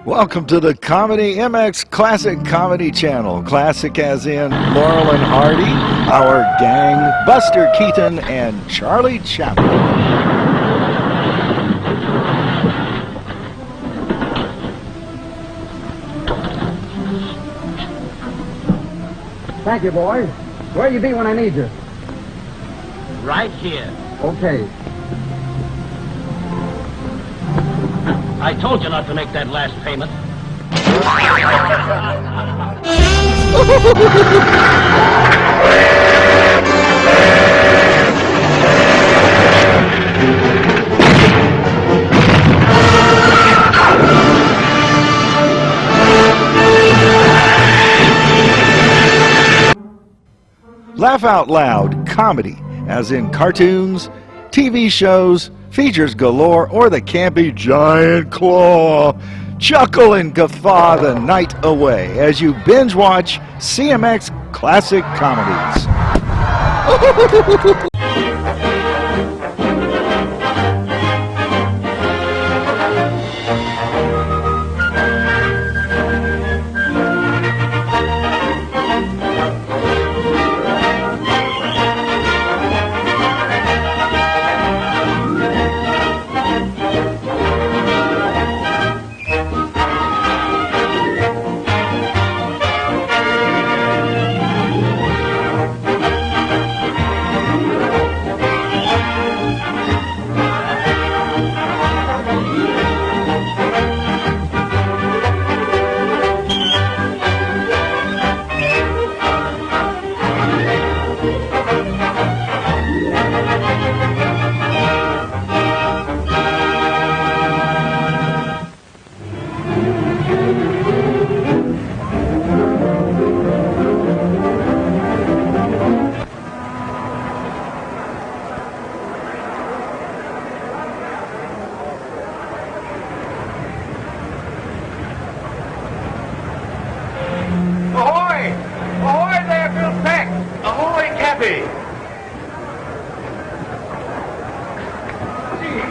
Welcome to the Comedy MX Classic Comedy Channel. Classic as in Laurel and Hardy, Our Gang, Buster Keaton, and Charlie Chaplin. Thank you, boys. Where you be when I need you? Right here. Okay. I told you not to make that last payment. Laugh out loud comedy, as in cartoons, TV shows, features galore, or the campy giant claw. Chuckle and guffaw the night away as you binge watch CMX Classic Comedies.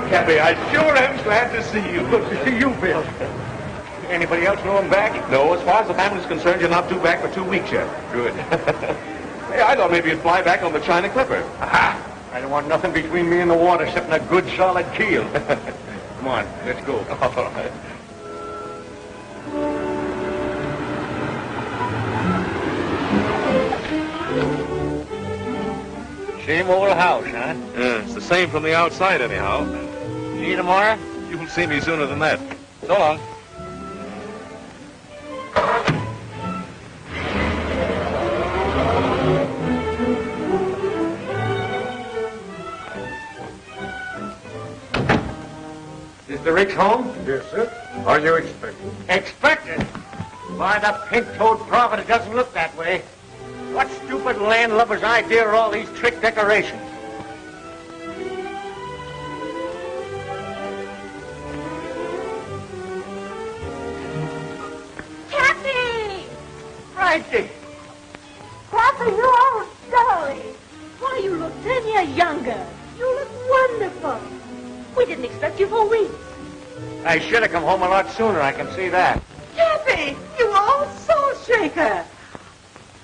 Cappy, I sure am glad to see you. Good to see you, Bill. Anybody else know I'm back? No, as far as the family's concerned, you're not due back for 2 weeks yet. Good. Hey, I thought maybe you'd fly back on the China Clipper. Aha! I don't want nothing between me and the water except a good solid keel. Come on, let's go. All right. Same old house, huh? Yeah, it's the same from the outside, anyhow. See you tomorrow? You'll see me sooner than that. So long. Is the Ricks home? Yes, sir. Are you expecting? Expected? Why, the pink-toed prophet, it doesn't look that way. What stupid landlubber's idea are all these trick decorations? Cappy! Frankie! Cappy, you old dolly! Why, you look 10 years younger. You look wonderful. We didn't expect you for weeks. I should have come home a lot sooner, I can see that. Cappy, you old soul shaker.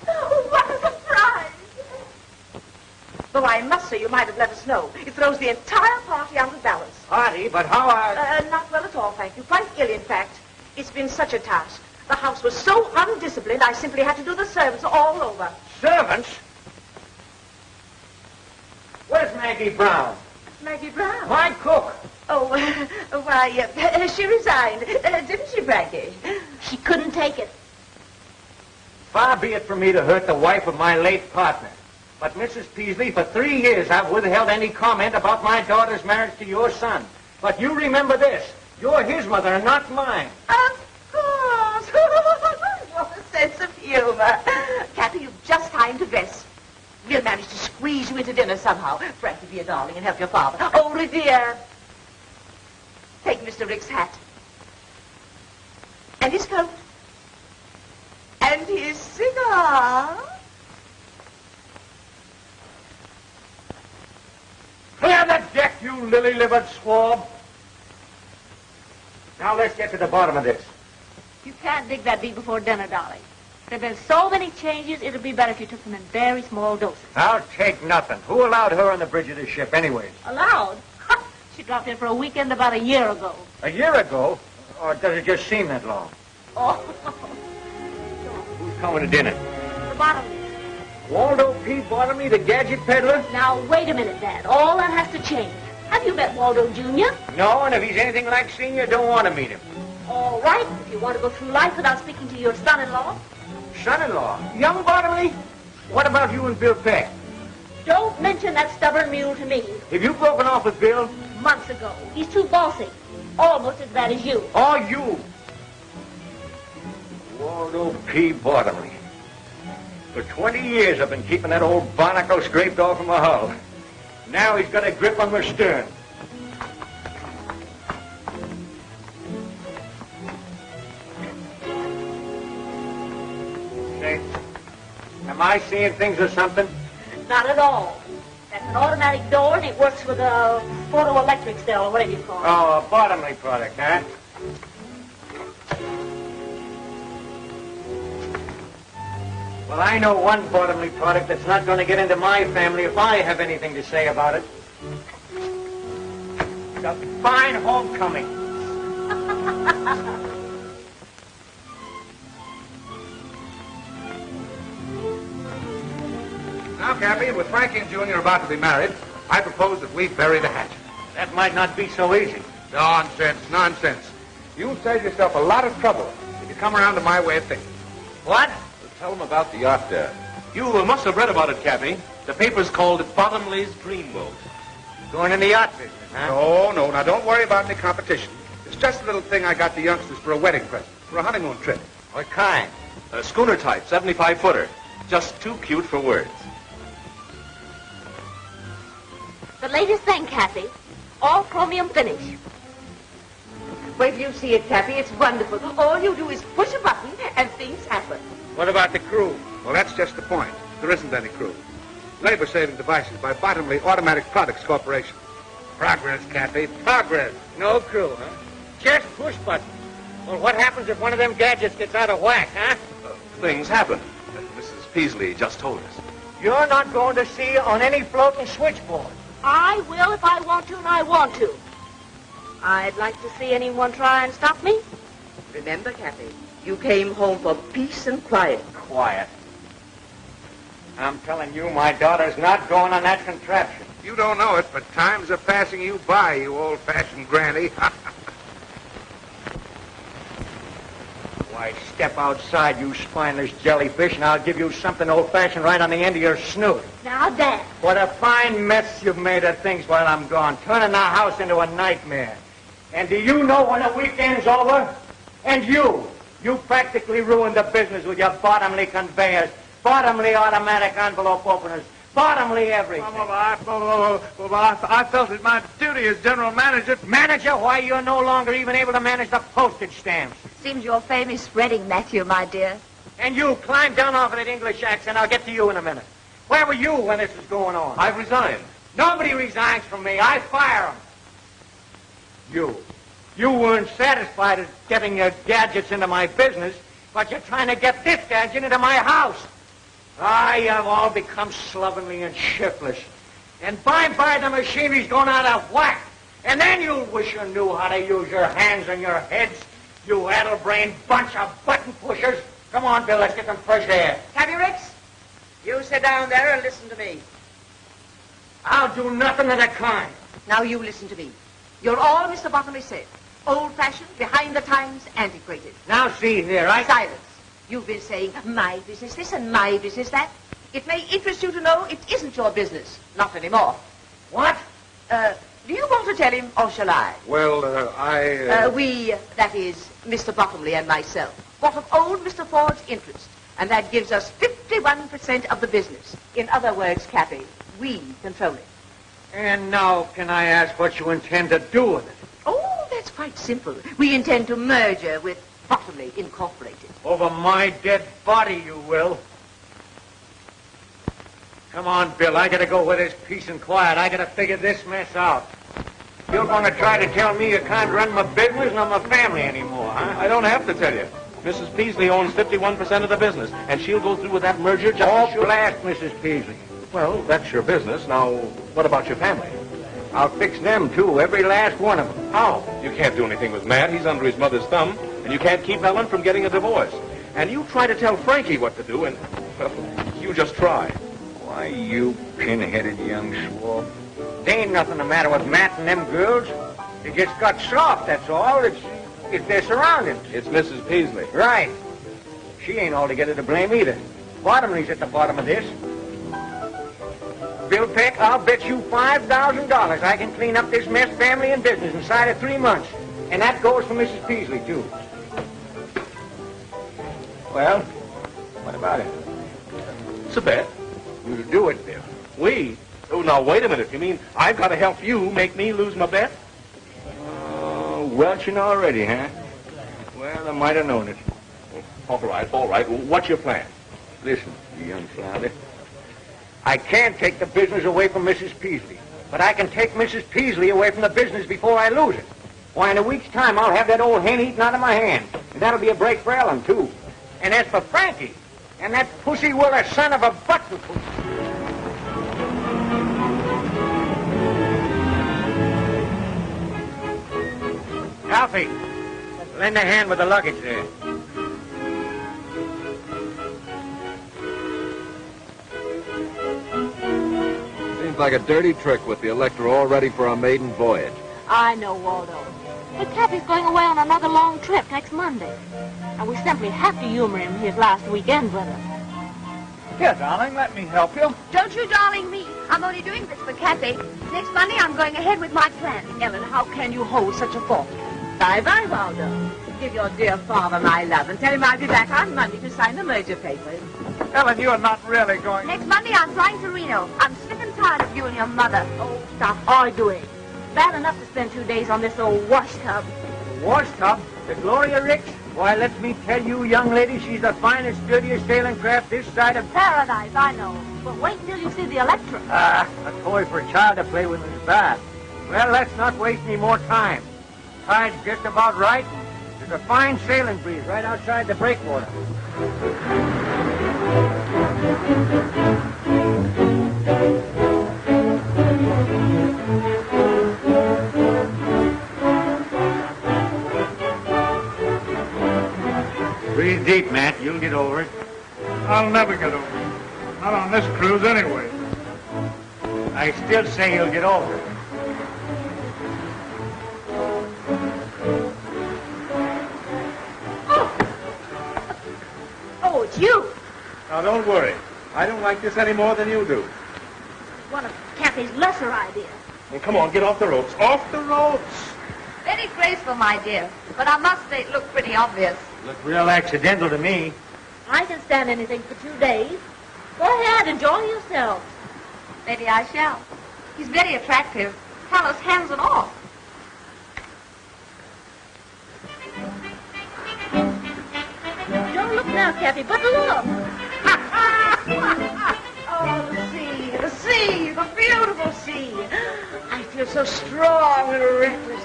Oh, what a surprise. Though I must say you might have let us know. It throws the entire party out of balance. Party, but how Not well at all, thank you. Quite ill, in fact. It's been such a task. The house was so undisciplined, I simply had to do the servants all over. Servants? Where's Maggie Brown? Maggie Brown? My cook. Oh, why, she resigned. Didn't she, Frankie? She couldn't take it. Far be it from me to hurt the wife of my late partner. But, Mrs. Peasley, for 3 years I've withheld any comment about my daughter's marriage to your son. But you remember this. You're his mother and not mine. Of course. What a sense of humor. Cappy, you've just time to dress. We'll manage to squeeze you into dinner somehow. Frankie, be a darling and help your father. Oh, Revere. Take Mr. Rick's hat. And his coat. And his cigar. Clear the deck, you lily-livered swab. Now let's get to the bottom of this. You can't dig that beet before dinner, darling. There have been so many changes, it'd be better if you took them in very small doses. I'll take nothing. Who allowed her on the bridge of the ship, anyways? Allowed? She dropped in for a weekend about a year ago. A year ago? Or does it just seem that long? Oh, Who's coming to dinner? the bottom. Waldo P. Bottomley, the gadget peddler? Now, wait a minute, Dad. All that has to change. Have you met Waldo Jr.? No, and if he's anything like Senior, don't want to meet him. All right, if you want to go through life without speaking to your son-in-law. Son-in-law? Young Bottomley? What about you and Bill Peck? Don't mention that stubborn mule to me. Have you broken off with Bill? Months ago. He's too bossy. Almost as bad as you. Or you? Waldo P. Bottomley. For 20 years I've been keeping that old barnacle scraped off of my hull. Now he's got a grip on my stern. Say, am I seeing things or something? Not at all. That's an automatic door, and it works with a photoelectric cell, or whatever you call it. Oh, a Bottomley product, huh? Well, I know one Bottomley product that's not going to get into my family if I have anything to say about it. It's a fine homecoming. Now, Cappy, with Frankie and Junior about to be married, I propose that we bury the hatchet. That might not be so easy. Nonsense, nonsense. You'll save yourself a lot of trouble if you come around to my way of thinking. What? Tell them about the yacht there. You must have read about it, Cappy. The paper's called Bottomley's Dreamboat. Going in the yacht business, huh? No. Now, don't worry about any competition. It's just a little thing I got the youngsters for a wedding present, for a honeymoon trip. What kind? A schooner type, 75-footer. Just too cute for words. The latest thing, Kathy. All chromium finish. Wait till you see it, Cappy. It's wonderful. All you do is push a button and things happen. What about the crew? Well, that's just the point. There isn't any crew. Labor-saving devices by Bottomley Automatic Products Corporation. Progress, Cappy, progress. No crew, huh? Just push buttons. Well, what happens if one of them gadgets gets out of whack, huh? Things happen. Mrs. Peasley just told us. You're not going to see on any floating switchboard. I will if I want to, and I want to. I'd like to see anyone try and stop me. Remember, Cappy, you came home for peace and quiet. Quiet. I'm telling you, my daughter's not going on that contraption. You don't know it, but times are passing you by, you old-fashioned granny. Why, step outside, you spineless jellyfish, and I'll give you something old-fashioned right on the end of your snoot. Now, Dad. What a fine mess you've made of things while I'm gone, turning the house into a nightmare. And do you know when the weekend's over? And you practically ruined the business with your Bottomley conveyors, Bottomley automatic envelope openers, Bottomley everything. I felt it my duty as general manager. Manager? Why, you're no longer even able to manage the postage stamps. Seems you're famous spreading, Matthew, my dear. And you, climb down off of that English accent. I'll get to you in a minute. Where were you when this was going on? I've resigned. Nobody resigns from me. I fire them. You weren't satisfied at getting your gadgets into my business, but you're trying to get this gadget into my house. You've all become slovenly and shiftless. And by the machinery's going out of whack. And then you'll wish you knew how to use your hands and your heads, you addle-brained bunch of button pushers. Come on, Bill, let's get some fresh air. Cappy Ricks, you sit down there and listen to me. I'll do nothing of the kind. Now you listen to me. You're all Mr. Bottomley said. Old-fashioned, behind the times, antiquated. Now see here, Silence. You've been saying, my business this and my business that. It may interest you to know it isn't your business. Not anymore. What? Do you want to tell him, or shall I? Well, We, that is, Mr. Bottomley and myself, bought of old Mr. Ford's interest, and that gives us 51% of the business. In other words, Cappy, we control it. And now can I ask what you intend to do with it? Oh, that's quite simple. We intend to merger with Bottomley Incorporated. Over my dead body, you will. Come on, Bill. I gotta go where there's peace and quiet. I gotta figure this mess out. You're gonna try to tell me you can't run my business nor my family anymore, huh? I don't have to tell you. Mrs. Peasley owns 51% of the business, and she'll go through with that merger just Oh, as sure. blast Mrs. Peasley. Well, that's your business. Now, what about your family? I'll fix them, too, every last one of them. How? You can't do anything with Matt. He's under his mother's thumb, and you can't keep Ellen from getting a divorce. And you try to tell Frankie what to do, and, well, you just try. Why, you pin-headed young swab. There ain't nothing the matter with Matt and them girls. They just got soft, that's all. It's their surroundings. It's Mrs. Peasley. Right. She ain't altogether to blame either. Bottomley's at the bottom of this. Bill Peck, I'll bet you $5,000 I can clean up this mess, family and business, inside of 3 months. And that goes for Mrs. Peasley, too. Well, what about it? It's a bet. We'll do it, Bill. We? Oh, now, wait a minute. You mean I've got to help you make me lose my bet? Welching already, huh? Well, I might have known it. All right, all right. What's your plan? Listen, you young flounder. I can't take the business away from Mrs. Peasley, but I can take Mrs. Peasley away from the business before I lose it. Why, in a week's time, I'll have that old hen eaten out of my hand. And that'll be a break for Ellen, too. And as for Frankie, and that pussy-willer son of a button... Alfie, lend a hand with the luggage there. Seems like a dirty trick with the Electra all ready for our maiden voyage. I know, Waldo. But Cappy's going away on another long trip next Monday. And we simply have to humor him his last weekend with us. Here, darling, let me help you. Don't you darling me. I'm only doing this for Cappy. Next Monday, I'm going ahead with my plan. Ellen, how can you hold such a thought? Bye-bye, Waldo. Give your dear father my love and tell him I'll be back on Monday to sign the merger papers. Ellen, you are not really going... Next Monday, I'm flying to Reno. I'm sick and tired of you and your mother. Oh, stop arguing. Bad enough to spend 2 days on this old wash tub. Wash tub? The Gloria Ricks? Why, let me tell you, young lady, she's the finest, sturdiest sailing craft this side of... Paradise, I know. But wait until you see the Electra. Ah, a toy for a child to play with in his bath. Well, let's not waste any more time. Tide's just about right. There's a fine sailing breeze right outside the breakwater. Breathe deep, Matt. You'll get over it. I'll never get over it. Not on this cruise, anyway. I still say you'll get over it. Oh, it's you. Now, don't worry. I don't like this any more than you do. One of Cappy's lesser ideas. Well, come on, get off the ropes. Off the ropes! Very graceful, my dear. But I must say it looked pretty obvious. Looked real accidental to me. I can stand anything for 2 days. Go ahead, enjoy yourself. Maybe I shall. He's very attractive. Fellows, hands and all. Don't look now, Cappy, but look. Oh, the sea, the beautiful sea. I feel so strong and reckless.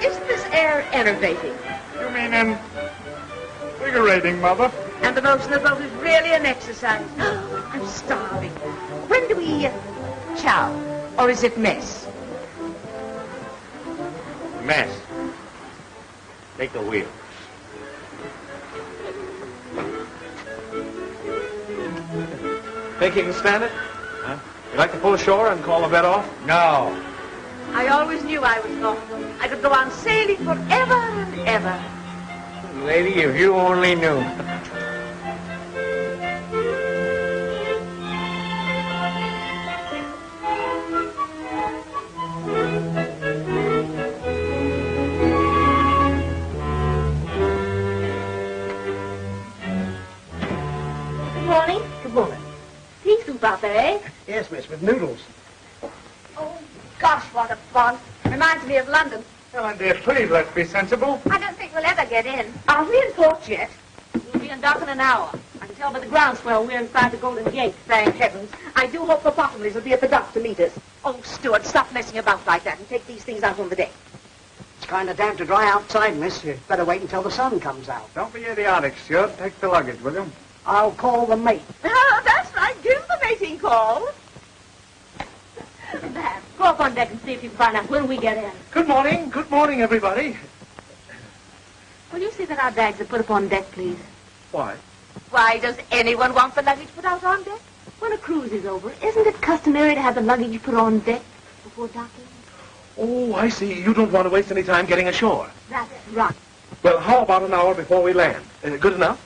Isn't this air enervating? You mean invigorating, Mother? And the motion of the boat is really an exercise. I'm starving. When do we chow? Or is it mess? Mess. Take the wheel. Think you can stand it? Huh? You like to pull ashore and call the bet off? No. I always knew I was going. I could go on sailing forever and ever. Lady, if you only knew. Good morning. Good morning. Pea soup out there, eh? Yes, miss, with noodles. Oh, gosh, what a fun. Reminds me of London. Ellen, dear, please, let's be sensible. I don't think we'll ever get in. Aren't we in port yet? We'll be in dock in an hour. I can tell by the groundswell we're inside the Golden Gate. Thank heavens. I do hope the Bottomleys will be at the dock to meet us. Oh, Stuart, stop messing about like that and take these things out on the deck. It's kind of damp to dry outside, miss. You better wait until the sun comes out. Don't be idiotic, Stuart. Take the luggage, will you? I'll call the mate. Oh, that's right. Give the mating call. Dad, go up on deck and see if you can find out when we get in. Good morning. Good morning, everybody. Will you see that our bags are put up on deck, please? Why? Why does anyone want the luggage put out on deck? When a cruise is over, isn't it customary to have the luggage put on deck before docking? Oh, I see. You don't want to waste any time getting ashore. That's right. Well, how about an hour before we land? Good enough?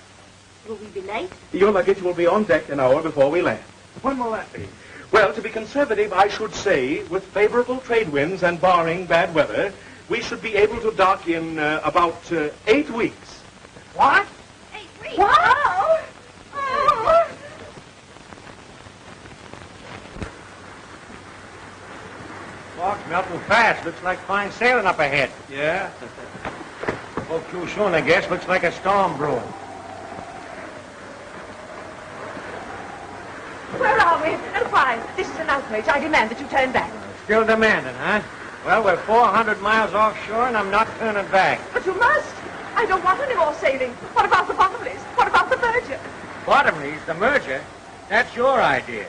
Will we be late? Your luggage will be on deck an hour before we land. When will that be? Well, to be conservative, I should say, with favorable trade winds and barring bad weather, we should be able to dock in about 8 weeks. What? 8 weeks? Wow! Oh. Fog's melting fast. Looks like fine sailing up ahead. Yeah? Spoke too soon, I guess. Looks like a storm brewing. Where are we? And why? This is an outrage. I demand that you turn back. Still demanding, huh? Well, we're 400 miles offshore, and I'm not turning back. But you must. I don't want any more sailing. What about the Bottomleys? What about the merger? Bottomleys, the merger? That's your idea.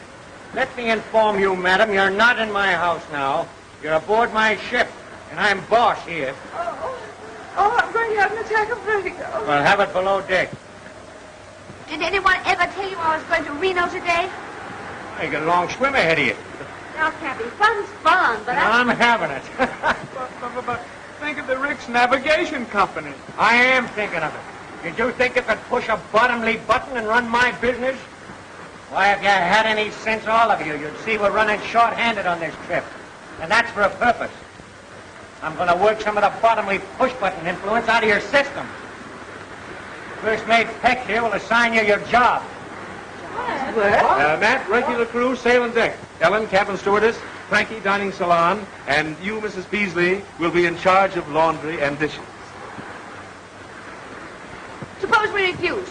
Let me inform you, madam, you're not in my house now. You're aboard my ship, and I'm boss here. Oh, I'm going to have an attack of vertigo. Well, have it below deck. Did anyone ever tell you I was going to Reno today? You got a long swim ahead of you. Now, Cappy, fun's fun, but I'm having it. But think of the Ricks Navigation Company. I am thinking of it. Did you think you could push a bottomly button and run my business? Why, if you had any sense, all of you, you'd see we're running short-handed on this trip. And that's for a purpose. I'm going to work some of the bottomly push-button influence out of your system. First mate Peck here will assign you your job. Matt, regular crew, sail and deck. Ellen, cabin stewardess. Frankie, dining salon. And you, Mrs. Beasley, will be in charge of laundry and dishes. Suppose we refuse.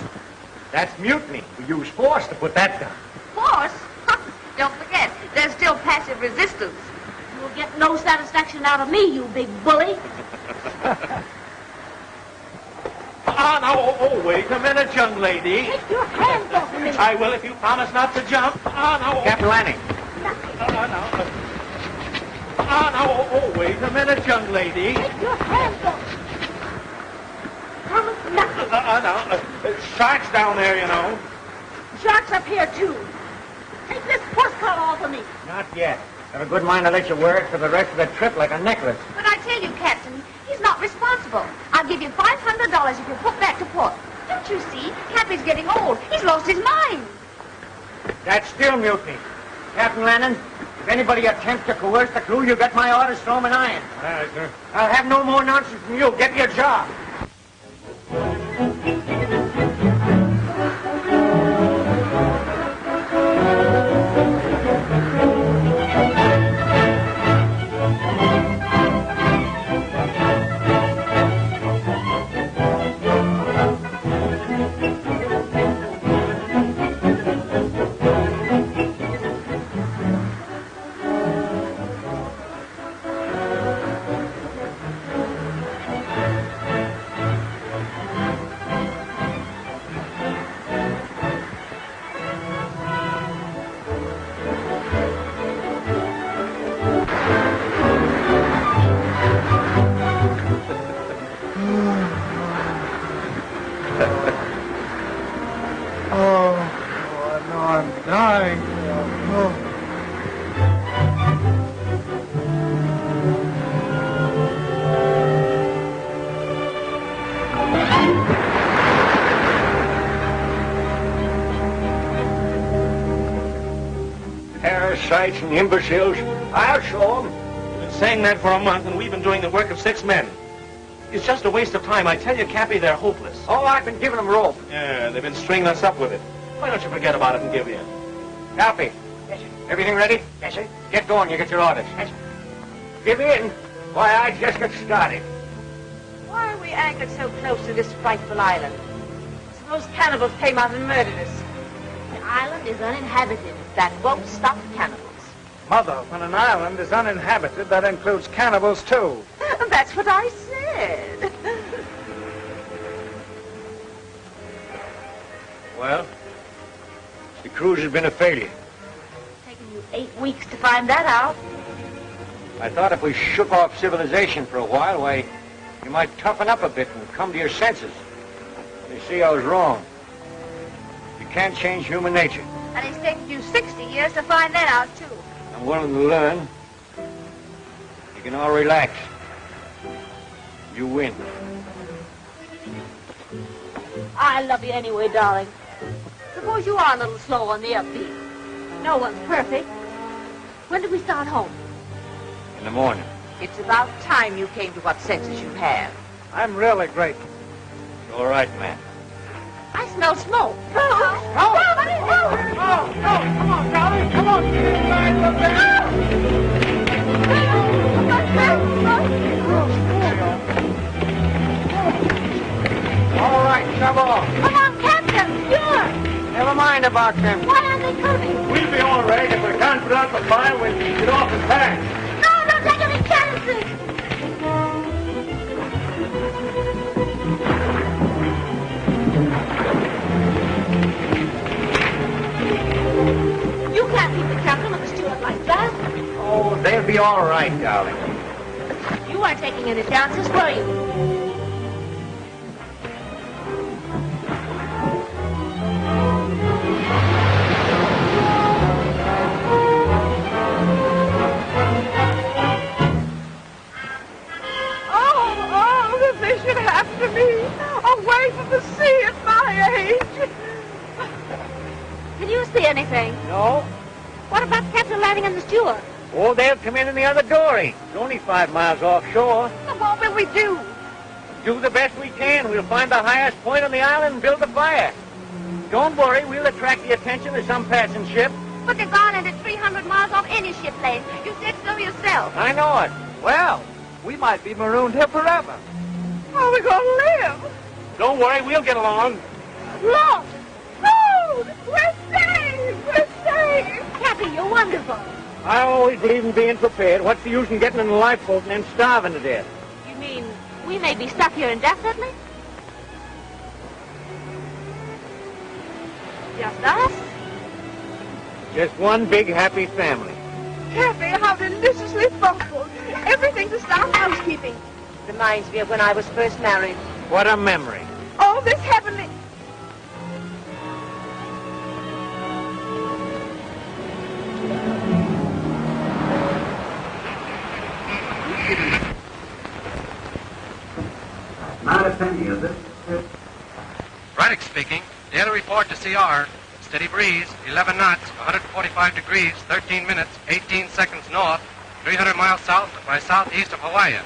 That's mutiny. We use force to put that down. Force? Don't forget, there's still passive resistance. you'll get no satisfaction out of me, you big bully. Oh, wait a minute, young lady. Take your hands off of me. I will if you promise not to jump. Captain Lanning. Wait a minute, young lady. Take your hands off. Promise nothing. Sharks down there, you know. Sharks up here, too. Take this horse collar off of me. Not yet. Have a good mind to let you wear it for the rest of the trip like a necklace. But I tell you, Captain, he's not responsible. I'll give you $500 if you put back to port. Don't you see? Cappy's getting old. He's lost his mind. That's still mutiny. Captain Lanning, if anybody attempts to coerce the crew, you got my orders, throw 'em in iron. All right, sir. I'll have no more nonsense from you. Get your job. Parasites and imbeciles. I'll show 'em. You've been saying that for a month, and we've been doing the work of 6 men. It's just a waste of time. I tell you, Cappy, they're hopeless. Oh, I've been giving them rope. Yeah, they've been stringing us up with it. Why don't you forget about it and give in? Cappy. Yes, sir. Everything ready? Yes, sir. Get going. You get your orders. Yes, sir. Give in. Why, I just got started. Why are we anchored so close to this frightful island? Suppose cannibals came out and murdered us. The island is uninhabited. That won't stop cannibals. Mother, when an island is uninhabited, that includes cannibals, too. That's what I say. ahead. Well, the cruise has been a failure. Taking you 8 weeks to find that out. I thought if we shook off civilization for a while, why, you might toughen up a bit and come to your senses. You see, I was wrong. You can't change human nature. And it's taken you 60 years to find that out, too. I'm willing to learn. You can all relax. You win. I love you anyway, darling. Suppose you are a little slow on the upbeat. No one's perfect. When do we start home? In the morning. It's about time you came to what senses you have. I'm really grateful. All right, man. I smell smoke. Come on, darling. Come on. All right, come on. Come on, Captain. Sure. Never mind about them. Why aren't they coming? We'll be all right. If we can't put out the fire, we'll get off the pack. No, don't take any chances. You can't keep the captain with the steward like that. Oh, they'll be all right, darling. You weren't taking any chances, were you? They should have to be away from the sea at my age. Can you see anything? No? What about the captain landing and the steward? Oh, they'll come in the other dory. It's only 5 miles offshore. So what will we do? Do the best we can. We'll find the highest point on the island and build a fire. Don't worry, we'll attract the attention of some passing ship. But this island is 300 miles off any ship lane. You said so yourself. I know it. Well, we might be marooned here forever. How are we going to live? Don't worry, we'll get along. Lost! Oh, we're saved! We're saved! Cappy, you're wonderful. I always believe in being prepared. What's the use in getting in the lifeboat and then starving to death? You mean we may be stuck here indefinitely? Just us? Just one big happy family. Cappy, how deliciously thoughtful. Everything to start housekeeping. Reminds me of when I was first married. What a memory. All this heavenly... Not a penny, is it? Brennan speaking. Daily report to CR. Steady breeze, 11 knots, 145 degrees, 13 minutes, 18 seconds north, 300 miles south by southeast of Hawaii.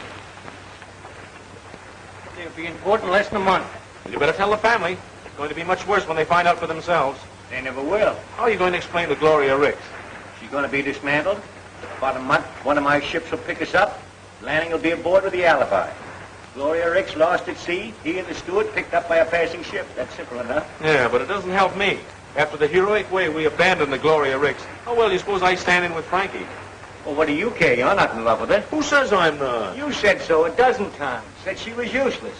They'll be in port in less than a month. You better tell the family. It's going to be much worse when they find out for themselves. They never will. How are you going to explain to Gloria Ricks? She's going to be dismantled. About a month, one of my ships will pick us up. Landing will be aboard with the alibi. Gloria Ricks lost at sea. He and the steward picked up by a passing ship. That's simple enough. Yeah, but it doesn't help me. After the heroic way we abandoned the Gloria Ricks, how well do you suppose I stand in with Frankie? Well, what do you care? You're not in love with her. Who says I'm not? You said so a dozen times. Said she was useless.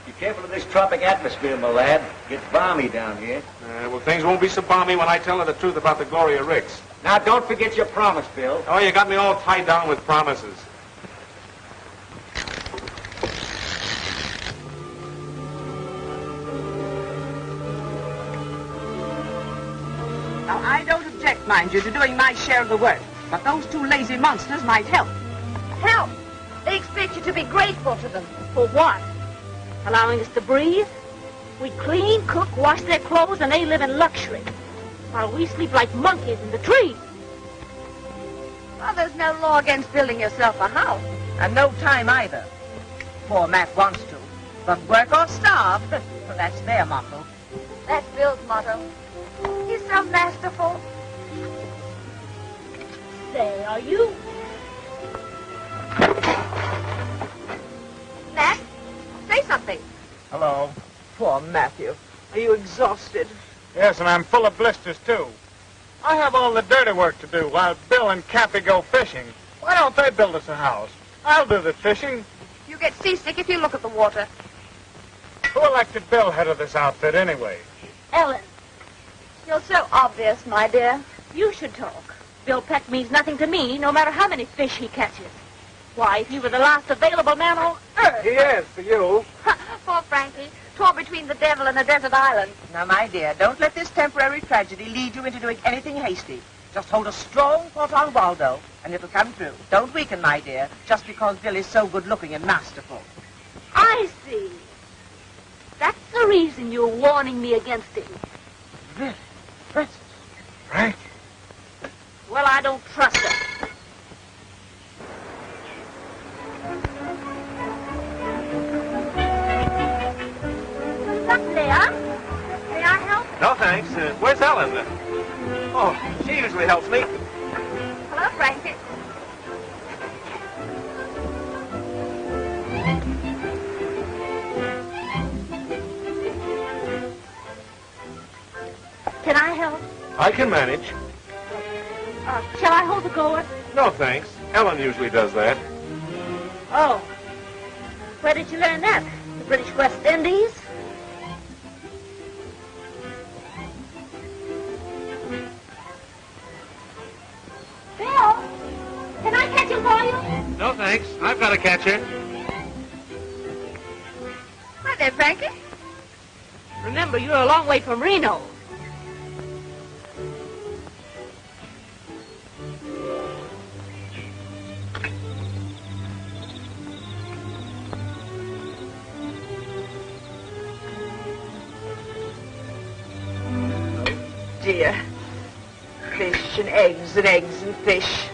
Be careful of this tropic atmosphere, my lad. Gets balmy down here. Well, things won't be so balmy when I tell her the truth about the Gloria Ricks. Now, don't forget your promise, Bill. Oh, you got me all tied down with promises. Now, I don't object, mind you, to doing my share of the work. But those two lazy monsters might help. Help! They expect you to be grateful to them. For what? Allowing us to breathe? We clean, cook, wash their clothes, and they live in luxury. While we sleep like monkeys in the trees. Well, there's no law against building yourself a house. And no time either. Poor Matt wants to. But work or starve, well, that's their motto. That's Bill's motto. He's so masterful. Say, are you? Matt, say something. Hello. Poor Matthew. Are you exhausted? Yes, and I'm full of blisters, too. I have all the dirty work to do while Bill and Cappy go fishing. Why don't they build us a house? I'll do the fishing. get seasick if you look at the water. Who elected Bill head of this outfit anyway? Ellen, You're so obvious, my dear. you should talk. Bill Peck means nothing to me, no matter how many fish he catches. Why, if you were the last available man on earth. He is, for you. Poor Frankie, torn between the devil and a desert island. Now, my dear, don't let this temporary tragedy lead you into doing anything hasty. Just hold a strong thought on Waldo, and it'll come true. Don't weaken, my dear, just because Bill is so good-looking and masterful. I see. That's the reason you're warning me against him. Really? Francis? Frank? Well, I don't trust him. What's there? May I help? No, thanks. Where's Ellen? Oh, she usually helps me. Hello, Frankie. Can I help? I can manage. Shall I hold the gourd? No, thanks. Ellen usually does that. Oh. Where did you learn that? The British West Indies? Bill, can I catch him for you? No, thanks. I've got a catcher. Hi there, Frankie. Remember, you're a long way from Reno. Dear. Fish and eggs and eggs and fish.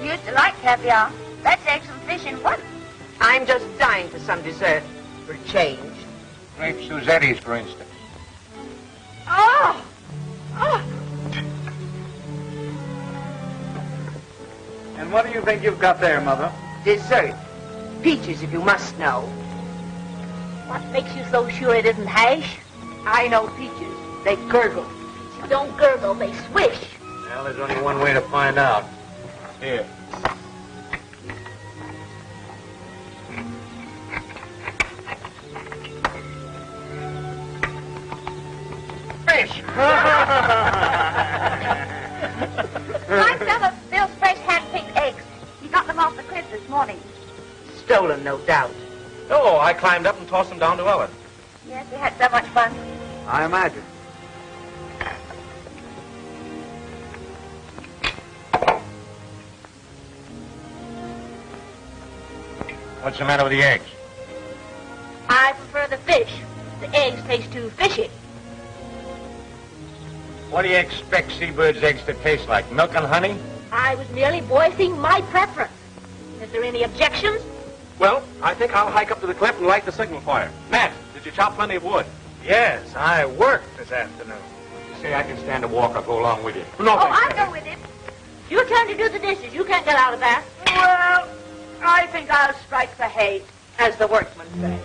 You used to like caviar. That's eggs and fish in one. I'm just dying for some dessert. For a change. Grape Suzetti's, for instance. Oh! Oh! And what do you think you've got there, Mother? Dessert. Peaches, if you must know. What makes you so sure it isn't hash? I know peaches. They gurgle. They don't gurgle, they swish. Well, there's only one way to find out. Here. Fish! My some of Bill's fresh hand-picked eggs. He got them off the cliff this morning. Stolen, no doubt. Oh, I climbed up and tossed them down to Ellen. Yes, we had so much fun. I imagine. What's the matter with the eggs? I prefer the fish. The eggs taste too fishy. What do you expect seabirds' eggs to taste like? Milk and honey? I was merely voicing my preference. Is there any objections? Well, I think I'll hike up to the cliff and light the signal fire. Matt, did you chop plenty of wood? Yes, I worked this afternoon. You say I can stand a walk, I'll go along with you. No, Oh, thanks. I'll go with him. Your turn to do the dishes. You can't get out of that. Well, I think I'll strike the hay, as the workmen say.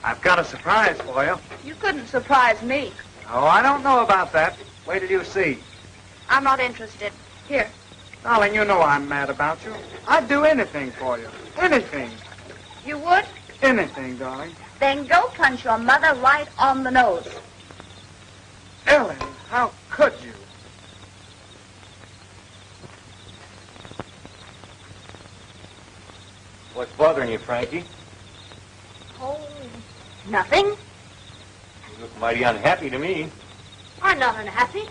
I've got a surprise for you. You couldn't surprise me. Oh, I don't know about that. Wait till you see. I'm not interested. Here. Darling, you know I'm mad about you. I'd do anything for you. Anything. You would? Anything, darling. Then go punch your mother right on the nose. Ellen, how could you? What's bothering you, Frankie? Oh, nothing. You look mighty unhappy to me. I'm not unhappy.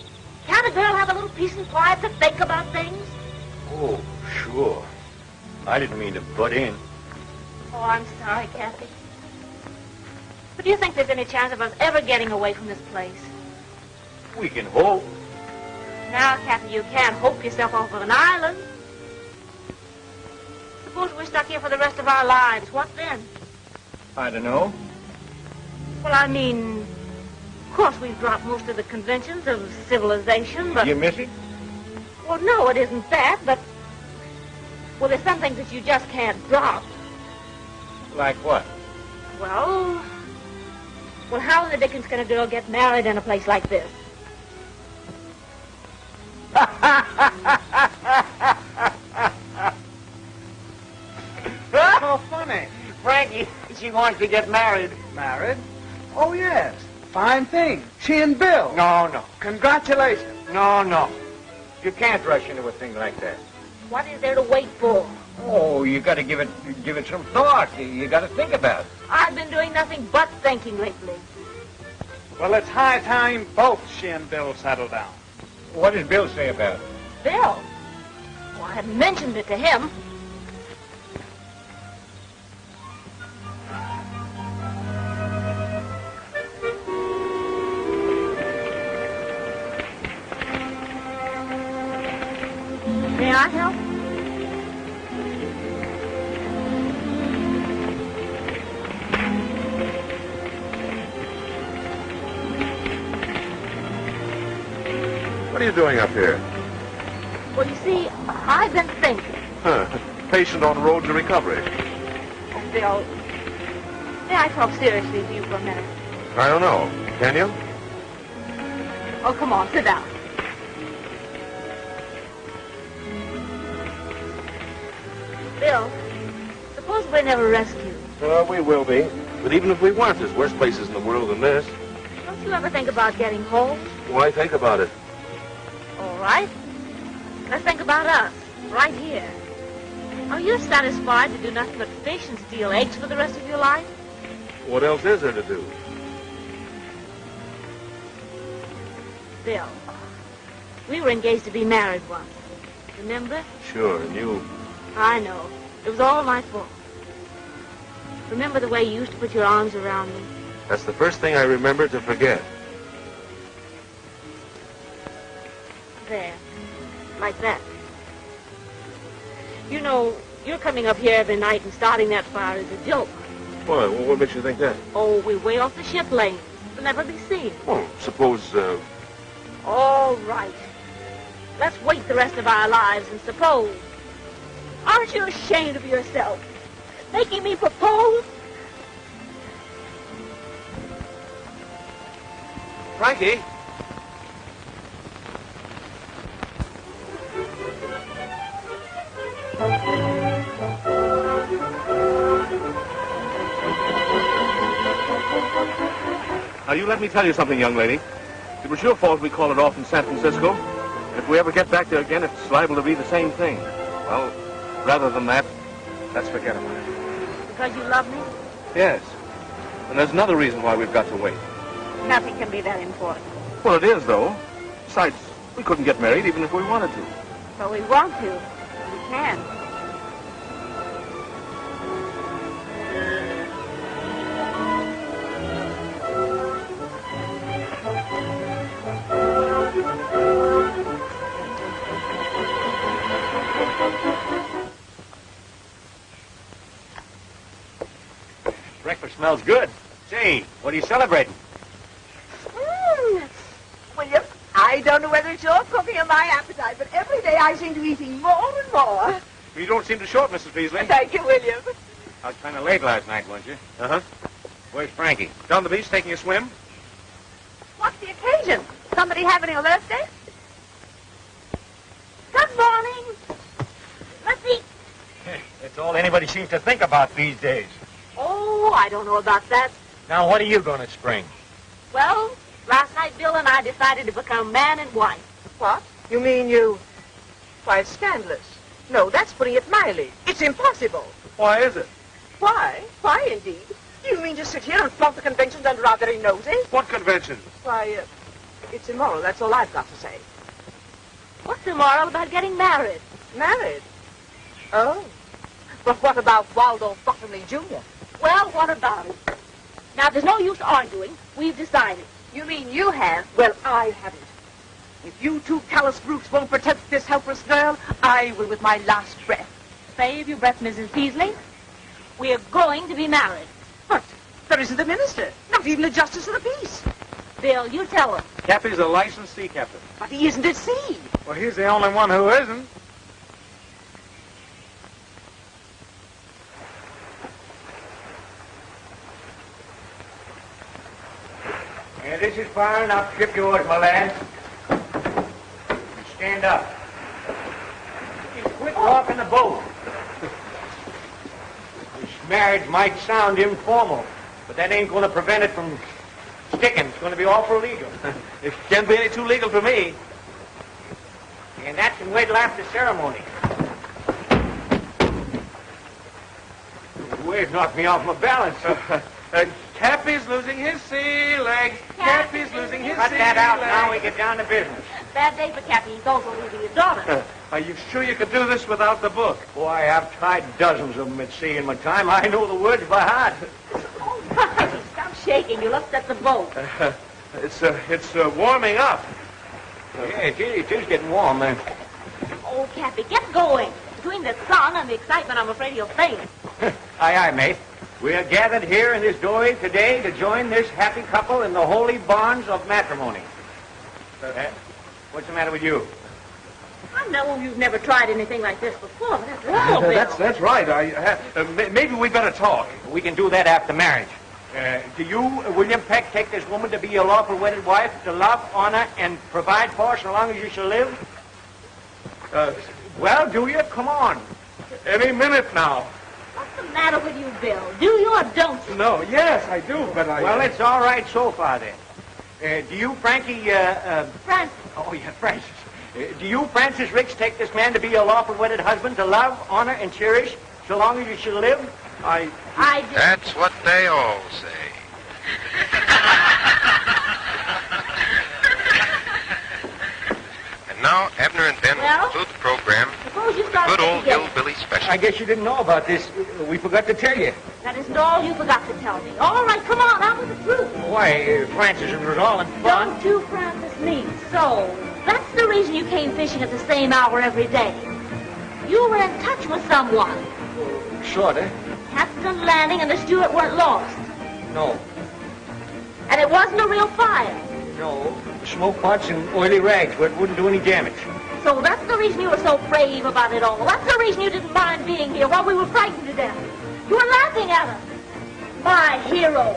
Can't a girl have a little peace and quiet to think about things? Oh, sure. I didn't mean to butt in. Oh, I'm sorry, Cappy. But do you think there's any chance of us ever getting away from this place? We can hope. Now, Cappy, you can't hope yourself off of an island. Suppose we're stuck here for the rest of our lives. What then? I don't know. Well, I mean, of course we've dropped most of the conventions of civilization, but... You miss it? Well, no, it isn't that, but... Well, there's some things that you just can't drop. Like what? Well, how in the dickens can a girl get married in a place like this? So funny. Frankie, she wants to get married. Married? Oh, yes. Fine thing. She and Bill. No. Congratulations. No. You can't rush into a thing like that. What is there to wait for? Oh, you got to give it some thought. You got to think about it. I've been doing nothing but thinking lately. Well, it's high time both she and Bill settle down. What does Bill say about it? Bill? Well, I hadn't mentioned it to him. May I help? What are you doing up here? Well, you see, I've been thinking. Patient on road to recovery. Oh, Bill, may I talk seriously to you for a minute? I don't know. Can you? Oh, come on, sit down. Bill, suppose we're never rescued. We will be. But even if we weren't, there's worse places in the world than this. Don't you ever think about getting home? Why think about it? All right. Let's think about us, right here. Are you satisfied to do nothing but fish and steal eggs for the rest of your life? What else is there to do? Bill, we were engaged to be married once. Remember? Sure, and you... I know. It was all my fault. Remember the way you used to put your arms around me? That's the first thing I remember to forget. There. Like that. You know, you're coming up here every night and starting that fire is a joke. Why? Well, what makes you think that? Oh, we're way off the ship lane. We'll never be seen. Well, suppose, All right. Let's wait the rest of our lives and suppose. Aren't you ashamed of yourself? Making me propose? Frankie? Now, you let me tell you something, young lady. It was your fault we called it off in San Francisco. And if we ever get back there again, it's liable to be the same thing. Well, rather than that, let's forget about it. Because you love me? Yes. And there's another reason why we've got to wait. Nothing can be that important. Well, it is, though. Besides, we couldn't get married even if we wanted to. But we want to. We can. Breakfast smells good. Say, what are you celebrating? William, I don't know whether it's your cooking or my appetite, but every day I seem to be eating more and more. You don't seem to show it, Mrs. Beasley. Thank you, William. I was kind of late last night, weren't you? Uh-huh. Where's Frankie? Down the beach taking a swim? What's the occasion? Somebody having a birthday? Good morning. Let's eat. That's all anybody seems to think about these days. Oh, I don't know about that. Now, what are you going to spring? Well, last night Bill and I decided to become man and wife. What? You mean you... Why, it's scandalous. No, that's putting it mildly. It's impossible. Why is it? Why? Why, indeed? Do you mean to sit here and flaunt the conventions under our very noses? What conventions? Why, it's immoral. That's all I've got to say. What's immoral about getting married? Married? Oh. But what about Waldo Bottomley Jr.? Well, what about it? Now, there's no use arguing. We've decided. You mean you have? Well, I haven't. If you two callous brutes won't protect this helpless girl, I will with my last breath. Save your breath, Mrs. Peasley. We are going to be married. But there isn't a minister, not even a justice of the peace. Bill, you tell him. Cappy's a licensed sea captain. But he isn't at sea. Well, he's the only one who isn't. Yeah, this is far enough. Ship yours, my lad. Stand up. You quit walking the boat. This marriage might sound informal, but that ain't going to prevent it from sticking. It's going to be awful legal. It can't be any too legal for me. And that can wait till after ceremony. The wave knocked me off my balance. Cappy's losing his sea legs. Cappy's losing his sea legs. Cut that out now. We get down to business. Bad day for Cappy. He's also losing his daughter. Are you sure you could do this without the book? Boy, I've tried dozens of them at sea in my time. I know the words by heart. All right. Stop shaking. You'll upset the boat. It's warming up. Yeah, it is getting warm, man. Oh, Cappy, get going. Between the sun and the excitement, I'm afraid you'll faint. Aye, aye, mate. We are gathered here in this doorway today to join this happy couple in the holy bonds of matrimony. What's the matter with you? I know you've never tried anything like this before, but after all, Bill. That's right. Maybe we better talk. We can do that after marriage. Do you, William Peck, take this woman to be your lawful wedded wife, to love, honor, and provide for so long as you shall live? Well, do you? Come on. Any minute now. What's the matter with you, Bill? Do you or don't you? No, yes, I do, but I... Well, it's all right so far, then. Do you, Frankie, Francis. Oh, yeah, Francis. Do you, Francis Ricks, take this man to be your lawful wedded husband, to love, honor, and cherish so long as you shall live? I do. That's what they all say. And now, Abner and Ben will conclude the program. Suppose you start Good old together. hillbilly special. I guess you didn't know about this. We forgot to tell you. That isn't all you forgot to tell me. All right, come on, out with the truth. Why, Francis, it was all in fun. Don't you, Francis, me. So, that's the reason you came fishing at the same hour every day. You were in touch with someone. Sorta. Captain Lanning and the steward weren't lost. No. And it wasn't a real fire. No. Smoke pots and oily rags where it wouldn't do any damage. So that's the reason you were so brave about it all. That's the reason you didn't mind being here while we were frightened to death. You were laughing at us. My hero.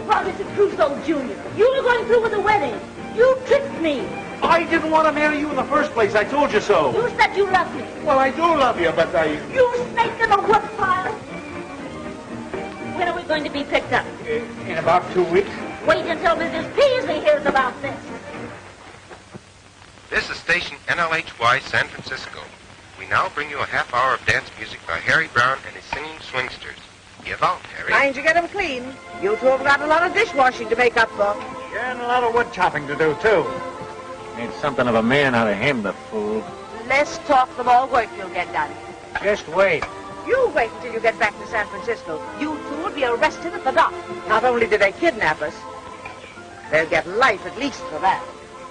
Robinson Crusoe Jr. You were going through with the wedding. You tricked me. I didn't want to marry you in the first place. I told you so. You said you loved me. Well, I do love you, but I... You snake in the woodpile. When are we going to be picked up? In about 2 weeks. Wait until Mrs. Peasley hears about this. This is station NLHY San Francisco. We now bring you a half hour of dance music by Harry Brown and his singing swingsters. Give out, Harry. Mind you get them clean. You two have got a lot of dishwashing to make up for. Yeah, and a lot of wood chopping to do, too. Made something of a man out of him, the fool. Less talk, the more work you'll get done. Just wait. You wait until you get back to San Francisco. You two will be arrested at the dock. Not only did they kidnap us, they'll get life at least for that.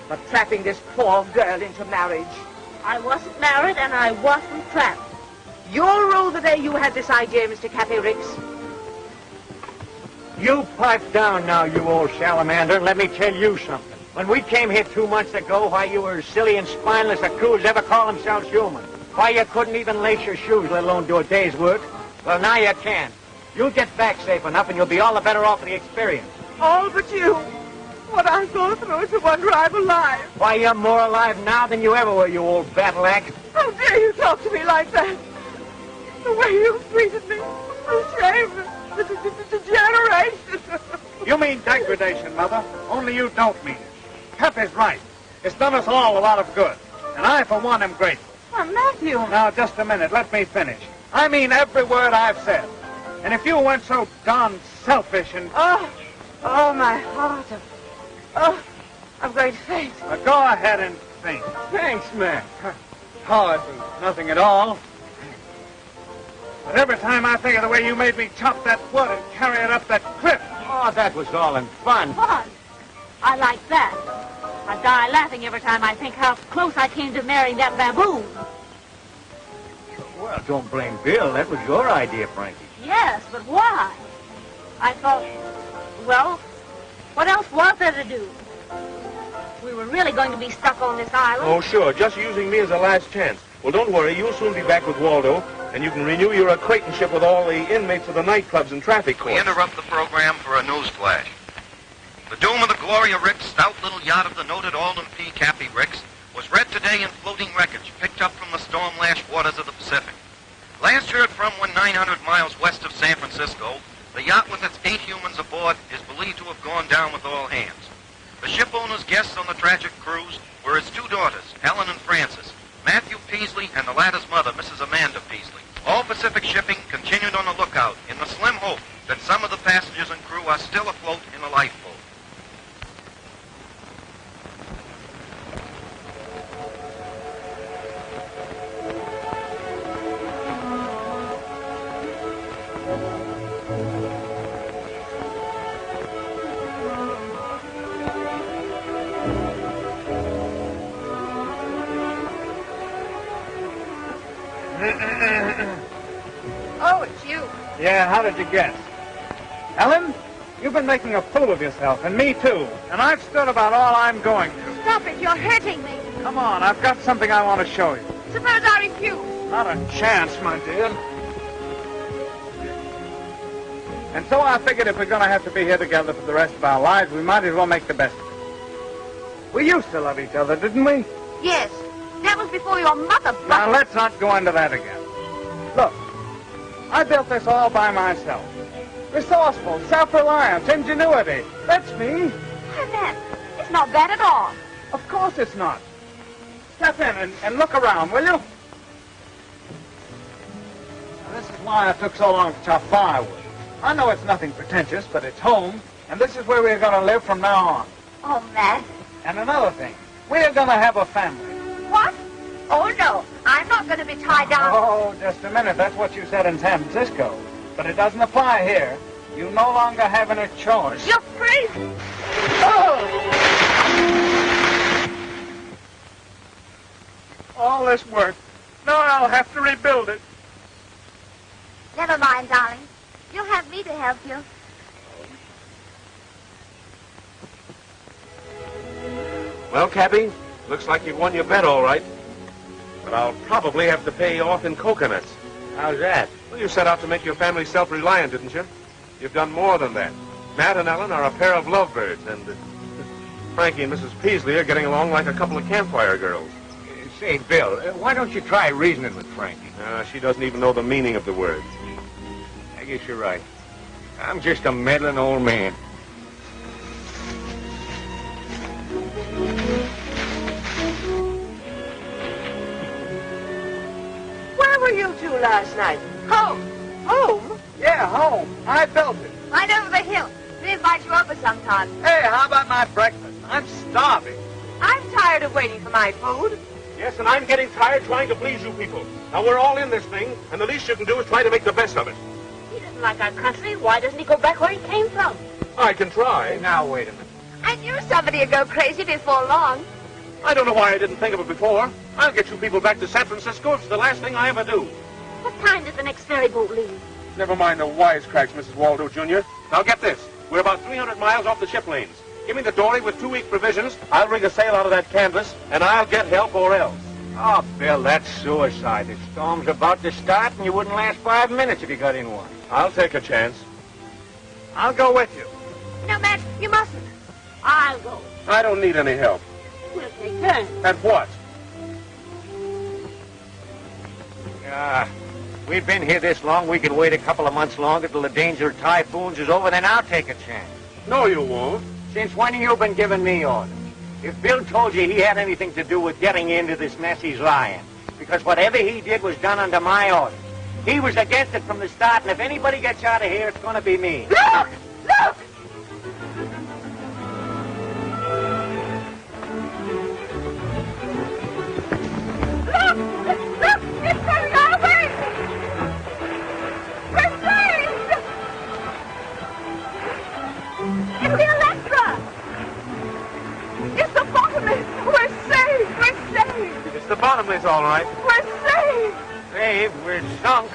For trapping this poor girl into marriage. I wasn't married and I wasn't trapped. You'll rule the day you had this idea, Mr. Cappy Ricks. You pipe down now, you old salamander, and let me tell you something. When we came here 2 months ago, why, you were as silly and spineless a crew as ever call themselves human. Why, you couldn't even lace your shoes, let alone do a day's work. Well, now you can. You'll get back safe enough, and you'll be all the better off for the experience. All but you. What I go through is the wonder I'm alive. Why, you're more alive now than you ever were, you old battle axe. How dare you talk to me like that? The way you treated me. The shame. The degeneration. You mean degradation, Mother. Only you don't mean it. Cappy's right. It's done us all a lot of good. And I, for one, am grateful. Oh, Matthew. Now, just a minute. Let me finish. I mean every word I've said. And if you weren't so darn selfish and... Oh, my heart. Oh, I'm going to faint. Go ahead and faint. Thanks, man. Oh, it was nothing at all. But every time I think of the way you made me chop that wood and carry it up that cliff... Oh, that was all in fun. Fun? I like that. I die laughing every time I think how close I came to marrying that baboon. Well, don't blame Bill. That was your idea, Frankie. Yes, but why? I thought, well, what else was there to do? We were really going to be stuck on this island. Oh, sure. Just using me as a last chance. Well, don't worry. You'll soon be back with Waldo, and you can renew your acquaintanceship with all the inmates of the nightclubs and traffic courts. We interrupt the program for a news flash. The doom of the Gloria Ricks, stout little yacht of the noted Alden P. Cappy Ricks, was read today in floating wreckage picked up from the storm-lashed waters of the Pacific. Last heard from when 900 miles west of San Francisco, the yacht with its 8 humans aboard is believed to have gone down with all hands. The ship owner's guests on the tragic cruise were his 2 daughters, Helen and Frances, Matthew Peasley, and the latter's mother, Mrs. Amanda Peasley. All Pacific Shipping continued on the lookout in the slim hope that some of the passengers and crew are still afloat in the lifeboat. Oh, it's you. Yeah, how did you guess? Helen, you've been making a fool of yourself, and me too. And I've stood about all I'm going to. Stop it, you're hurting me. Come on, I've got something I want to show you. Suppose I refuse. Not a chance, my dear. And so I figured if we're going to have to be here together for the rest of our lives, we might as well make the best of it. We used to love each other, didn't we? Yes. That was before your mother... Now, let's not go into that again. Look, I built this all by myself. Resourceful, self-reliance, ingenuity. That's me. Why, that, it's not bad at all. Of course it's not. Step in and look around, will you? Now, this is why I took so long to chop firewood. I know it's nothing pretentious, but it's home, and this is where we're going to live from now on. Oh, Matt. And another thing, we're going to have a family. What? Oh, no. I'm not going to be tied down. Oh, just a minute. That's what you said in San Francisco. But it doesn't apply here. You no longer have any choice. You're crazy. Oh! All this work. Now I'll have to rebuild it. Never mind, darling. You'll have me to help you. Well, Cappy, looks like you've won your bet all right. But I'll probably have to pay you off in coconuts. How's that? Well, you set out to make your family self-reliant, didn't you? You've done more than that. Matt and Ellen are a pair of lovebirds, and Frankie and Mrs. Peasley are getting along like a couple of campfire girls. Say, Bill, why don't you try reasoning with Frankie? She doesn't even know the meaning of the words. I guess you're right. I'm just a meddling old man. Where were you two last night? Home. Home? Yeah, home. I built it. Right over the hill. We invite you over sometime. Hey, how about my breakfast? I'm starving. I'm tired of waiting for my food. Yes, and I'm getting tired trying to please you people. Now, we're all in this thing, and the least you can do is try to make the best of it. He doesn't like our country. Why doesn't he go back where he came from? I can try. Now, wait a minute. I knew somebody would go crazy before long. I don't know why I didn't think of it before. I'll get you people back to San Francisco. It's the last thing I ever do. What time does the next ferry boat leave? Never mind the wisecracks, Mrs. Waldo, Jr. Now, get this. We're about 300 miles off the ship lanes. Give me the dory with 2-week provisions. I'll rig a sail out of that canvas, and I'll get help or else. Oh, Bill, that's suicide. The storm's about to start, and you wouldn't last 5 minutes if you got in one. I'll take a chance. I'll go with you. No, Matt, you mustn't. I'll go. I don't need any help. We'll take turns. At what? We've been here this long, we can wait a couple of months longer till the danger of typhoons is over, then I'll take a chance. No, you won't. Since when have you been giving me orders? If Bill told you he had anything to do with getting into this mess, he's lying. Because whatever he did was done under my orders. He was against it from the start, and if anybody gets out of here, it's going to be me. Look! Look! Look! It's coming our way! We're saved! It's the Electra! It's the Bottomless! We're saved! We're saved! It's the Bottomless, all right. We're saved! Saved, we're sunk.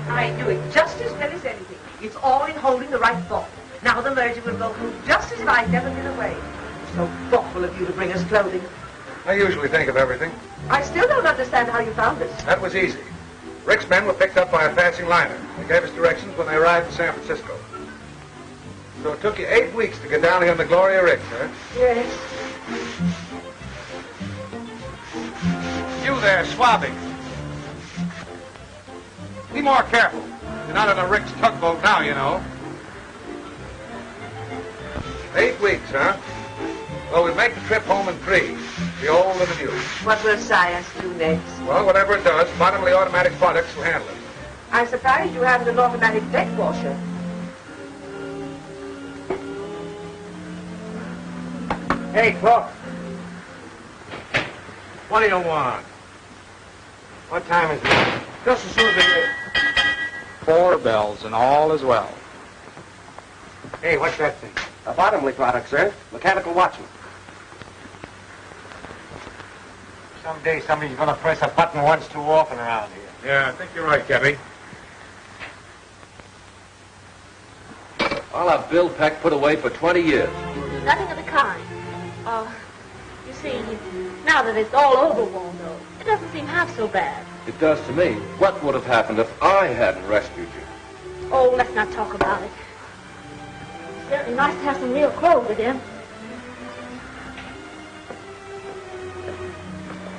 I knew it just as well as anything. It's all in holding the right thought. Now the merger will go through just as if I'd never been away. So thoughtful of you to bring us clothing. I usually think of everything. I still don't understand how you found us. That was easy. Rick's men were picked up by a passing liner. They gave us directions when they arrived in San Francisco. So it took you 8 weeks to get down here on the Gloria Ricks, huh? Yes. You there, swabbing. Be more careful. You're not on a Rick's tugboat now, you know. 8 weeks, huh? Well, we'll make the trip home in 3. The old and the new. What will science do next? Well, whatever it does, bottomly automatic products will handle it. I'm surprised you haven't an automatic deck washer. Hey, Cook. What do you want? What time is it? Just as soon as they... 4 bells and all is well. Hey, what's that thing? A bottomly product, sir. Mechanical watchman. Someday somebody's going to press a button once too often around here. Yeah, I think you're right, Cappy. I'll have Bill Peck put away for 20 years. We'll do nothing of the kind. You see, now that it's all over, Waldo, it doesn't seem half so bad. It does to me. What would have happened if I hadn't rescued you? Oh, let's not talk about it. It's certainly nice to have some real clothes again.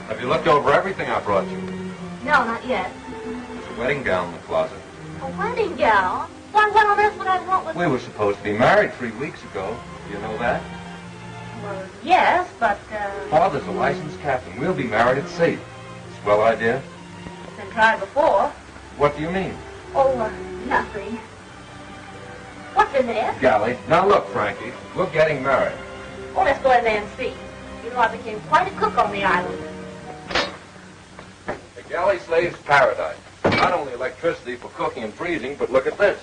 Have you looked over everything I brought you? No, not yet. There's a wedding gown in the closet. A wedding gown? Why, what on earth would I want with... We were supposed to be married 3 weeks ago. Do you know that? Well, yes, but, Father's a licensed captain. We'll be married at sea. Swell idea? It's been tried before. What do you mean? Oh, nothing. What's in there? Galley. Now look, Frankie, we're getting married. Oh, let's go in there and see. You know, I became quite a cook on the island. The galley slave's paradise. Not only electricity for cooking and freezing, but look at this.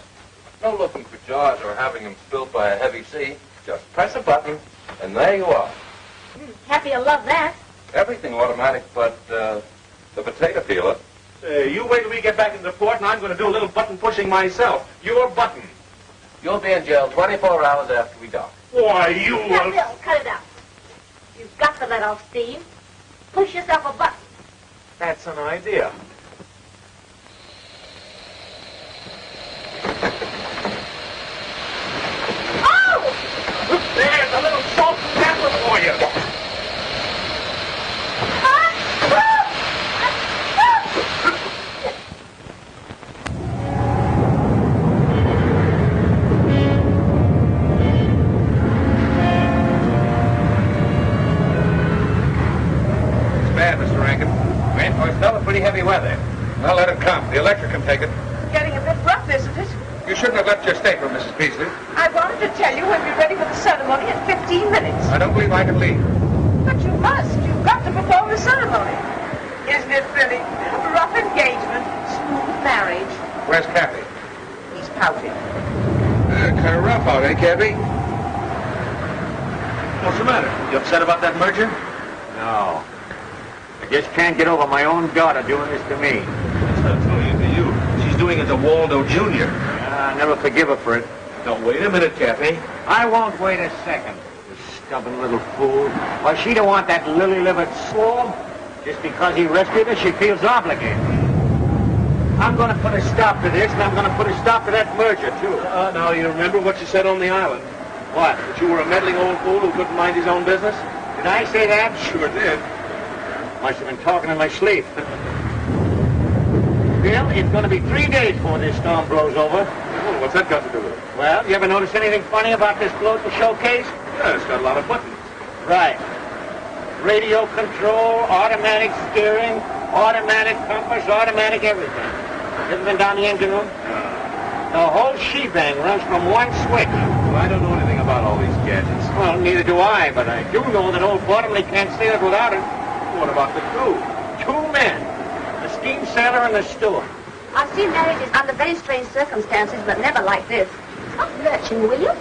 No looking for jars or having them spilled by a heavy sea. Just press a button, and there you are. Happy I love that. Everything automatic but the potato peeler. You wait till we get back into port, and I'm going to do a little button pushing myself. Your button. You'll be in jail 24 hours after we dock. Why, you... Now, Bill, cut it out. You've got to let off steam. Push yourself a button. That's an idea. Oh! There's a little salt and pepper for you. Pretty heavy weather. I'll let it come. The Electra can take it. Getting a bit rough, isn't it? You shouldn't have left your stateroom, Mrs. Peasley. I wanted to tell you when we're ready for the ceremony in 15 minutes. I don't believe I can leave. But you must. You've got to perform the ceremony. Isn't it silly? Rough engagement, smooth marriage. Where's Cappy? He's pouting. Kind of rough out, eh, Cappy? What's the matter? You upset about that merger? No. I just can't get over my own daughter doing this to me. She's not doing it to you. She's doing it to Waldo Jr. I never forgive her for it. Now, wait a minute, Cappy. I won't wait a second. You stubborn little fool. Why, she don't want that lily-livered swab. Just because he rescued her, she feels obligated. I'm going to put a stop to this, and I'm going to put a stop to that merger, too. Now, you remember what you said on the island? What? That you were a meddling old fool who couldn't mind his own business? Did I say that? Sure did. Must have been talking in my sleep. Bill, it's going to be 3 days before this storm blows over. Oh, what's that got to do with it? Well, you ever notice anything funny about this float showcase? Yeah, it's got a lot of buttons. Right. Radio control, automatic steering, automatic compass, automatic everything. You ever been down the engine room? The whole shebang runs from one switch. Well, I don't know anything about all these gadgets. Well, neither do I, but I do know that old Bottomley can't sail it without it. What about the crew? 2 men. The steam sailor and the steward. I've seen marriages under very strange circumstances, but never like this. Stop lurching, will you?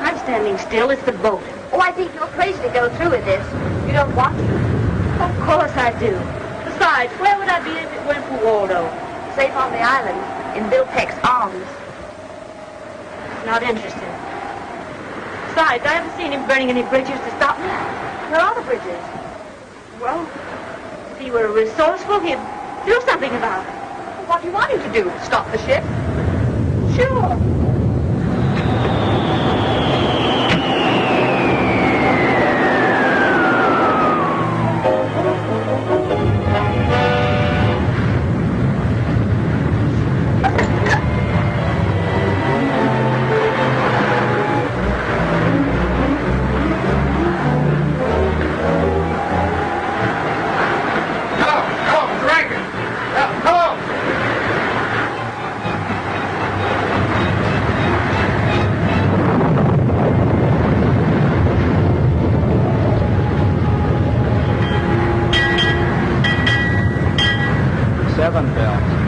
I'm standing still. It's the boat. Oh, I think you're crazy to go through with this. You don't want to. Of course I do. Besides, where would I be if it weren't for Waldo? Safe on the island, in Bill Peck's arms. Not interested. Besides, I haven't seen him burning any bridges to stop me. Where are the bridges? Well, if he were resourceful, he'd do something about it. What do you want him to do? Stop the ship? Sure.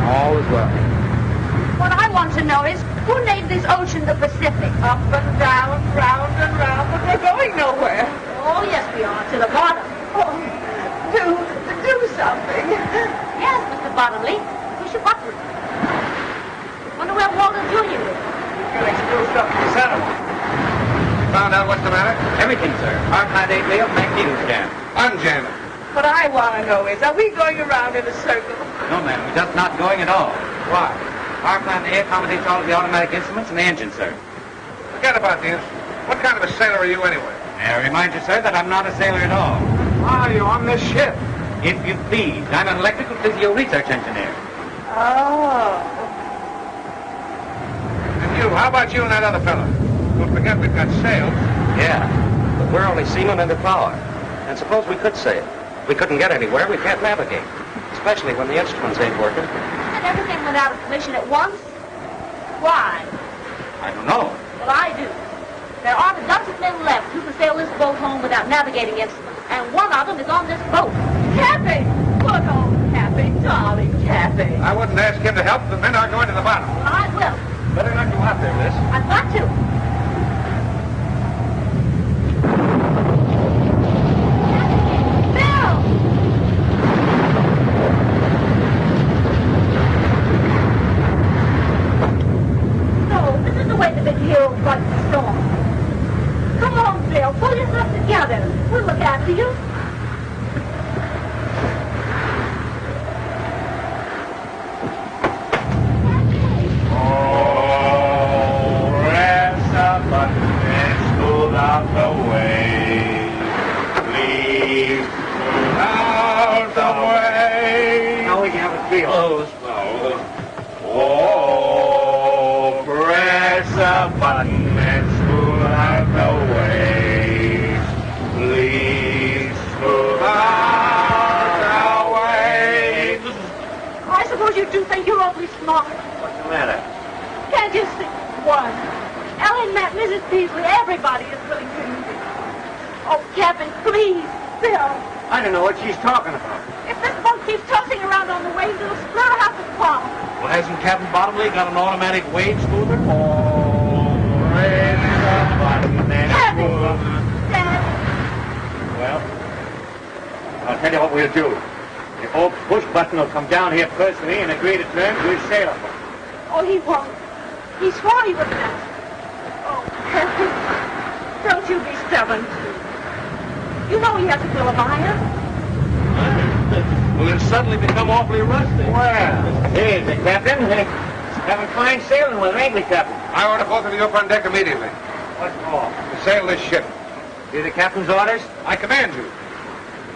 All is well. What I want to know is, who named this ocean the Pacific? Up and down, round and round, but we're going nowhere. Oh, yes, we are. To the bottom. Oh, do something. Yes, Mr. Bottomley. Push a button. Wonder where Walter Jr. is. Felix still stuck in the center. Found out what's the matter? Everything, sir. Our plant 8 Leo, magneto jam. Unjam it. What I want to know is, are we going around in a circle? No, ma'am. We're just not going at all. Why? Our plant A accommodates all of the automatic instruments and the engine, sir. Forget about the instrument. What kind of a sailor are you anyway? May I remind you, sir, that I'm not a sailor at all. Why are you on this ship? If you please, I'm an electrical physio research engineer. Oh. And you, how about you and that other fellow? Don't forget we've got sails. Yeah, but we're only seamen under power. And suppose we could sail. We couldn't get anywhere, we can't navigate. Especially when the instruments ain't working. And everything went out of commission at once? Why? I don't know. Well, I do. There aren't a dozen men left who can sail this boat home without navigating instruments. And one of them is on this boat. Cappy! Good old Cappy, darling Cappy. I wouldn't ask him to help. The men are going to the bottom. I will. Better not go out there, miss. I've got to. Hero fight the storm. Come on, Bill. Pull yourself together. We'll look after you. Oh, press a button and smooth out the way. Please smooth out the way. Now we can have a feel. Oh, press a button and smooth out the way. Please smooth out the way. I suppose you do think you're awfully smart. What's the matter? Can't you see? One. Ellen, Matt, Mrs. Peasley, everybody is willing to use it. Oh, Captain, please, Bill. I don't know what she's talking about. If this boat keeps tossing around on the waves, it'll split her half the bottom. Well, hasn't Captain Bottomley got an automatic wave smoother? Press a button and smooth. Dad. Well, I'll tell you what we'll do. The old push button will come down here personally and agree to terms. We'll sail up. Oh, he won't. He swore he wouldn't. Oh, Captain, don't you be stubborn, too. You know he has a bill of iron. Well, it's suddenly become awfully rusty. Well, here's the captain. Having fine sailing with, ain't we, Captain? I order both of you up on deck immediately. What for? To sail this ship. Hear the captain's orders? I command you.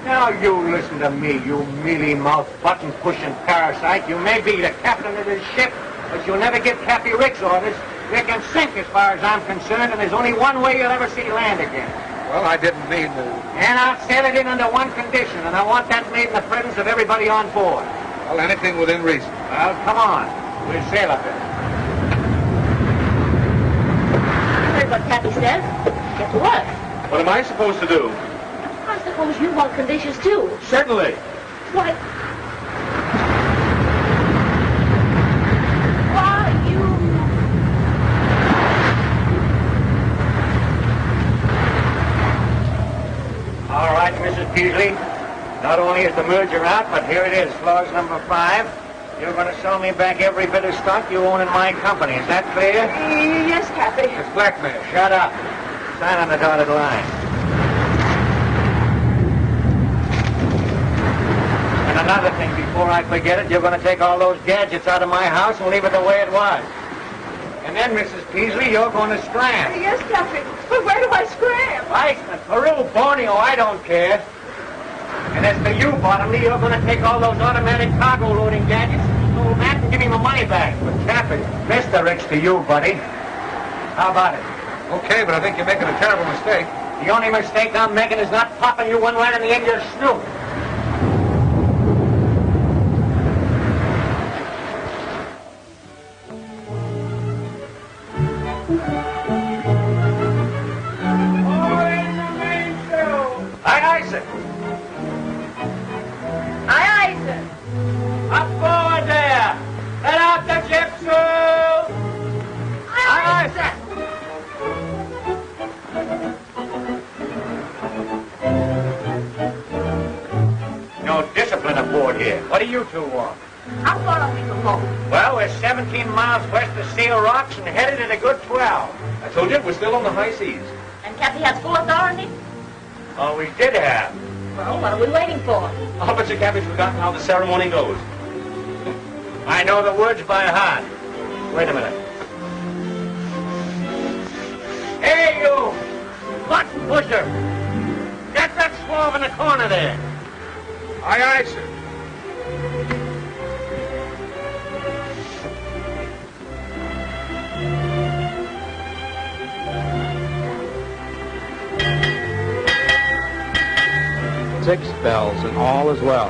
Now you listen to me, you mealy-mouthed, button-pushing parasite. You may be the captain of this ship, but you'll never get Cappy Ricks orders. You can sink as far as I'm concerned, and there's only one way you'll ever see land again. Well, I didn't mean to. And I'll sail it in under one condition, and I want that made in the presence of everybody on board. Well, anything within reason. Well, come on. We'll sail up there. You heard what Cappy says. Get to work. What am I supposed to do? I suppose you want conditions, too. Certainly. Why, you... All right, Mrs. Peasley. Not only is the merger out, but here it is, clause number 5. You're going to sell me back every bit of stock you own in my company. Is that clear? Yes, Cappy. It's blackmail. Shut up. Sign on the dotted line. And Another thing, before I forget it, you're going to take all those gadgets out of my house and leave it the way it was. And then, Mrs. Peasley, you're going to scram. Yes, Cappy. But where do I scram? Iceland, Peru, Borneo, I don't care. And as for you, Bottomley, you're going to take all those automatic cargo loading gadgets and old Matt and give me my money back. But Cappy, Mr. Ricks to you, buddy. How about it? Okay, but I think you're making a terrible mistake. The only mistake I'm making is not popping you one right in the end of your snoot. Aye, aye, sir. Aye, aye, sir. Up forward there. Let out the gypsy. Aye, aye, sir. No discipline aboard here. What do you two want? How far are we from home? Well, we're 17 miles west of Seal Rocks and headed at a good 12. I told you, we're still on the high seas. And Cappy has full authority? Oh, we did have. Well, what are we waiting for? I'll bet you Cappy's forgotten how the ceremony goes. I know the words by heart. Wait a minute. Hey, you! Button pusher! Get that swab in the corner there. Aye, aye, sir. Six bells and all is well.